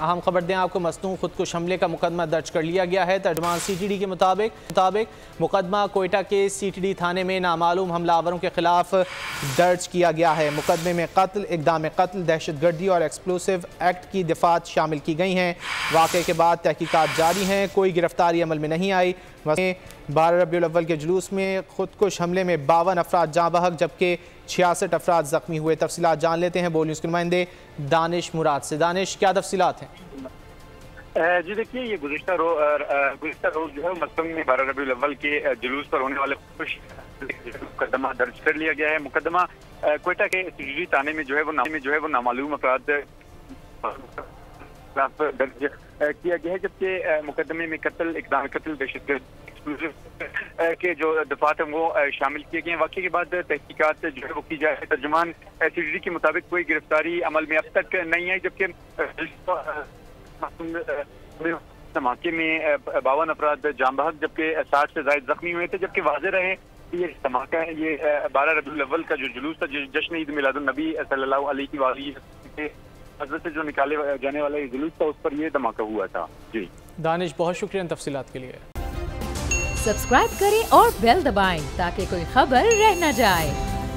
अहम खबर दें आपको, मसनूं खुदकुश हमले का मुकदमा दर्ज कर लिया गया है। तर्जुमान CTD के मुताबिक मुकदमा कोयटा के CTD थाने में नामालूम हमलावरों के खिलाफ दर्ज किया गया है। मुकदमे में कत्ल, इक़दाम कत्ल, दहशतगर्दी और एक्सप्लोसिव एक्ट की दफ़ात शामिल की गई हैं। वाक़े के बाद तहकीकात जारी हैं, कोई गिरफ्तारी अमल में नहीं आई। 12 रबीउल अव्वल के जुलूस में खुदकुश हमले में 52 अफराद जाँ बहक जबकि 66 अफराद ज़ख्मी हुए। तफसीलात जान लेते हैं बोल न्यूज़ के नुमाइंदे दानिश मुराद से। दानिश, क्या तफसीलात हैं? जी देखिए, ये गुज़िश्ता रोज जो है मसलन में 12 रबीउल अव्वल के जुलूस पर होने वाले मुकदमा दर्ज कर लिया गया है। मुकदमा कोयटा के CTD थाने में जो है वो नामालूम अफराद दर्ज किया गया है, जबकि मुकदमे में कत्ल, इक़दाम कत्ल, दहशतगर्दी के जो दफात हैं वो शामिल किए गए हैं। वाक़े के बाद तहकीकात जो है वो की जाए। तर्जुमान CTD के मुताबिक कोई गिरफ्तारी अमल में अब तक नहीं आई, जबकि धमाके में 52 अफराद जाँ बहक जबकि 60 से ज़ायद जख्मी हुए थे। जबकि वाज़ेह रहे ये धमाका है, ये 12 रबीउल अव्वल का जो जुलूस था, जश्न ईद मिलादुन नबी सल्लल्लाहु अलैहि वसल्लम हज़रत से जो निकाले जाने वाला ये जुलूस था, उस पर ये धमाका हुआ था। जी दानिश, बहुत शुक्रिया तफसीलात के लिए। सब्सक्राइब करें और बेल दबाएं ताकि कोई खबर रह न जाए।